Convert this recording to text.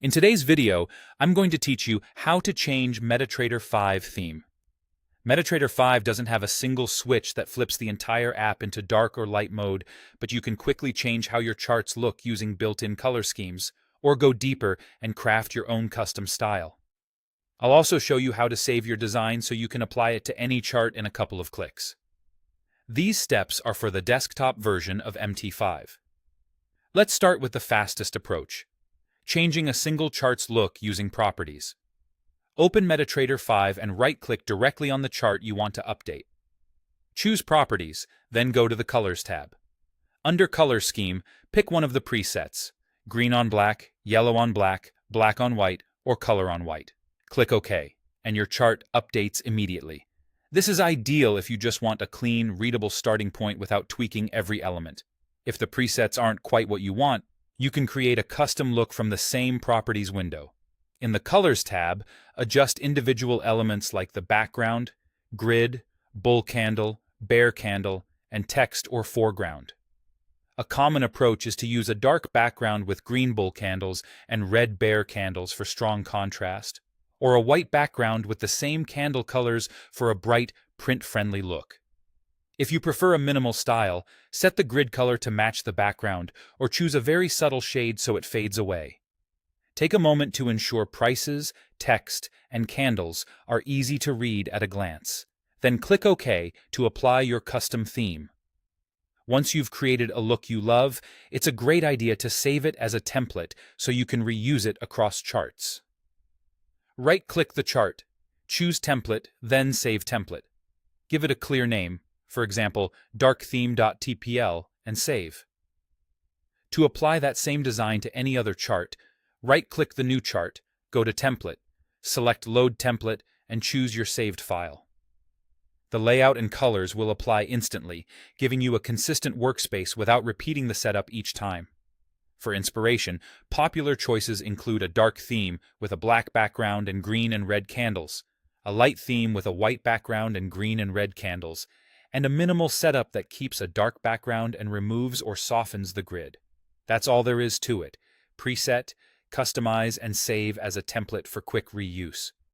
In today's video, I'm going to teach you how to change Metatrader 5 theme. Metatrader 5 doesn't have a single switch that flips the entire app into dark or light mode, but you can quickly change how your charts look using built-in color schemes, or go deeper and craft your own custom style. I'll also show you how to save your design so you can apply it to any chart in a couple of clicks. These steps are for the desktop version of MT5. Let's start with the fastest approach: changing a single chart's look using properties. Open Metatrader 5 and right-click directly on the chart you want to update. Choose Properties, then go to the Colors tab. Under Color Scheme, pick one of the presets: green on black, yellow on black, black on white, or color on white. Click OK, and your chart updates immediately. This is ideal if you just want a clean, readable starting point without tweaking every element. If the presets aren't quite what you want, you can create a custom look from the same Properties window. In the Colors tab, adjust individual elements like the background, grid, bull candle, bear candle, and text or foreground. A common approach is to use a dark background with green bull candles and red bear candles for strong contrast, or a white background with the same candle colors for a bright, print-friendly look. If you prefer a minimal style, set the grid color to match the background, or choose a very subtle shade so it fades away. Take a moment to ensure prices, text, and candles are easy to read at a glance. Then click OK to apply your custom theme. Once you've created a look you love, it's a great idea to save it as a template so you can reuse it across charts. Right-click the chart, choose Template, then Save Template. Give it a clear name, for example, darktheme.tpl, and save. To apply that same design to any other chart, right-click the new chart, go to Template, select Load Template, and choose your saved file. The layout and colors will apply instantly, giving you a consistent workspace without repeating the setup each time. For inspiration, popular choices include a dark theme with a black background and green and red candles, a light theme with a white background and green and red candles, and a minimal setup that keeps a dark background and removes or softens the grid. That's all there is to it. Preset, customize, and save as a template for quick reuse.